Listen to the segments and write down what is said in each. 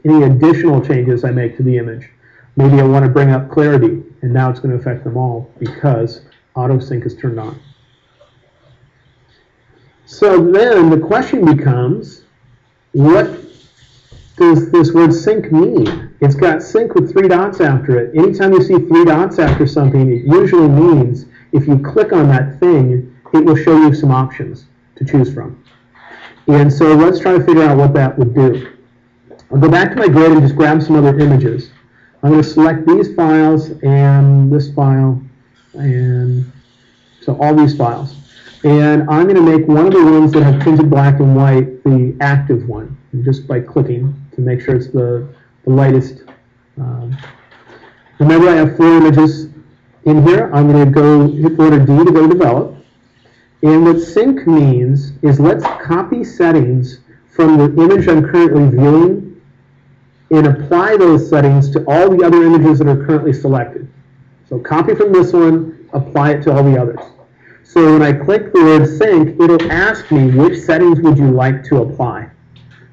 any additional changes I make to the image. Maybe I want to bring up clarity, and now it's going to affect them all because auto sync is turned on. So then the question becomes, what does this word sync mean? It's got sync with 3 dots after it. Anytime you see 3 dots after something, it usually means if you click on that thing, it will show you some options to choose from. And so let's try to figure out what that would do. I'll go back to my grid and just grab some other images. I'm going to select these files and this file, and so all these files. And I'm going to make one of the ones that have printed black and white the active one, just by clicking to make sure it's the lightest. Remember, I have 4 images in here. I'm going to go hit order D to go develop. And what sync means is let's copy settings from the image I'm currently viewing and apply those settings to all the other images that are currently selected. So copy from this one, apply it to all the others. So when I click the word sync, it'll ask me which settings would you like to apply.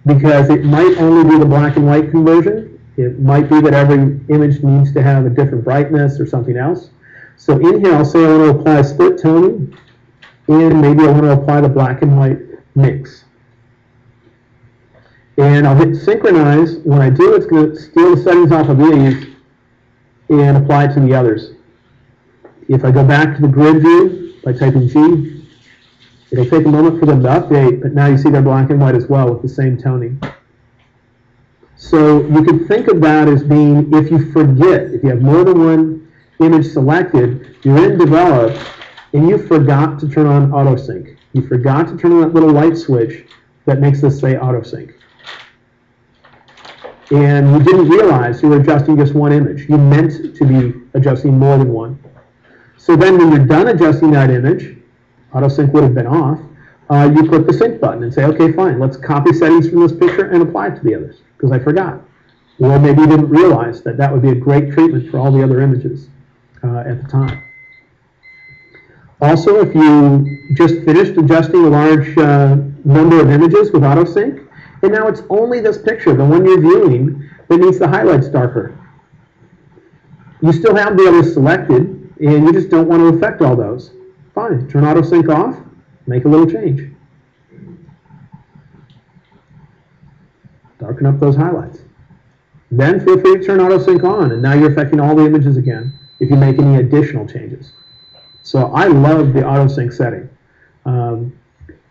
Because it might only be the black and white conversion. It might be that every image needs to have a different brightness or something else. So in here I'll say I want to apply split toning, and maybe I want to apply the black and white mix. And I'll hit synchronize. When I do, it's going to steal the settings off of these and apply it to the others. If I go back to the grid view by typing G, it'll take a moment for them to update, but now you see they're black and white as well with the same toning. So you could think of that as being, if you forget, if you have more than one image selected, you're in develop, and you forgot to turn on auto sync. You forgot to turn on that little light switch that makes this say auto sync. And you didn't realize you were adjusting just one image. You meant to be adjusting more than one. So then when you're done adjusting that image, auto sync would have been off, you click the sync button and say, okay, fine, let's copy settings from this picture and apply it to the others, because I forgot. Or maybe you didn't realize that that would be a great treatment for all the other images at the time. Also, if you just finished adjusting a large number of images with auto sync, and now it's only this picture, the one you're viewing, that needs the highlights darker. You still have the others selected, and you just don't want to affect all those. Fine, turn auto sync off, make a little change. Darken up those highlights. Then feel free to turn auto sync on, and now you're affecting all the images again if you make any additional changes. So I love the auto sync setting.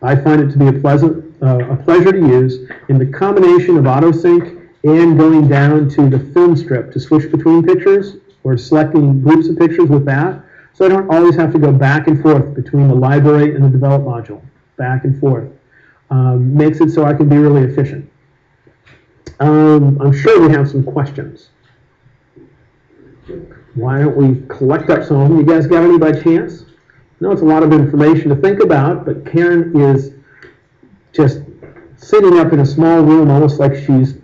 I find it to be a pleasure to use, in the combination of auto sync and going down to the film strip to switch between pictures or selecting groups of pictures with that. So I don't always have to go back and forth between the library and the develop module, back and forth. Makes it so I can be really efficient. I'm sure we have some questions. Why don't we collect up some of them? You guys got any by chance? I know it's a lot of information to think about, but Karen is just sitting up in a small room, almost like she's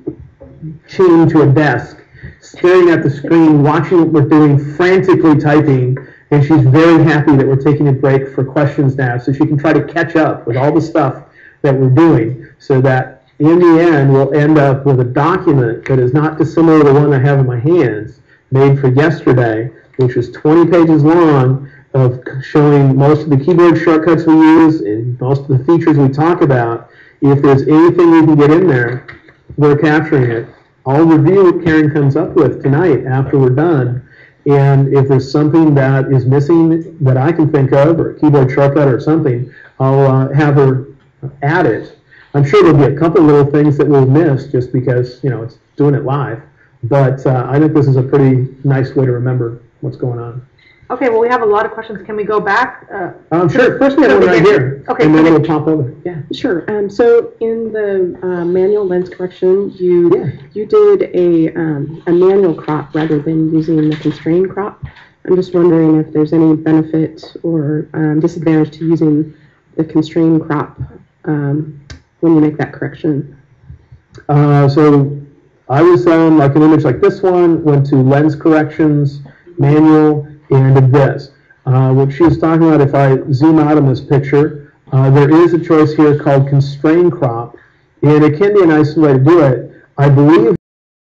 chained to a desk, staring at the screen, watching what we're doing, frantically typing, and she's very happy that we're taking a break for questions now, so she can try to catch up with all the stuff that we're doing, so that in the end we'll end up with a document that is not dissimilar to the one I have in my hands, made for yesterday, which is 20 pages long, of showing most of the keyboard shortcuts we use and most of the features we talk about. If there's anything we can get in there, we're capturing it. I'll review what Karen comes up with tonight after we're done, and if there's something that is missing that I can think of, or a keyboard shortcut or something, I'll have her add it. I'm sure there'll be a couple little things that we'll miss just because, you know, it's doing it live, but I think this is a pretty nice way to remember what's going on. Okay, well, we have a lot of questions. Can we go back? Sure. First we have one right here. Okay. And then it'll pop over. Yeah. Sure. So in the manual lens correction, you did a manual crop rather than using the constrained crop. I'm just wondering if there's any benefit or disadvantage to using the constrained crop when you make that correction. So I was like an image like this one, went to lens corrections, manual, and did this. What she was talking about, if I zoom out on this picture, there is a choice here called constrain crop, and it can be a nice way to do it. I believe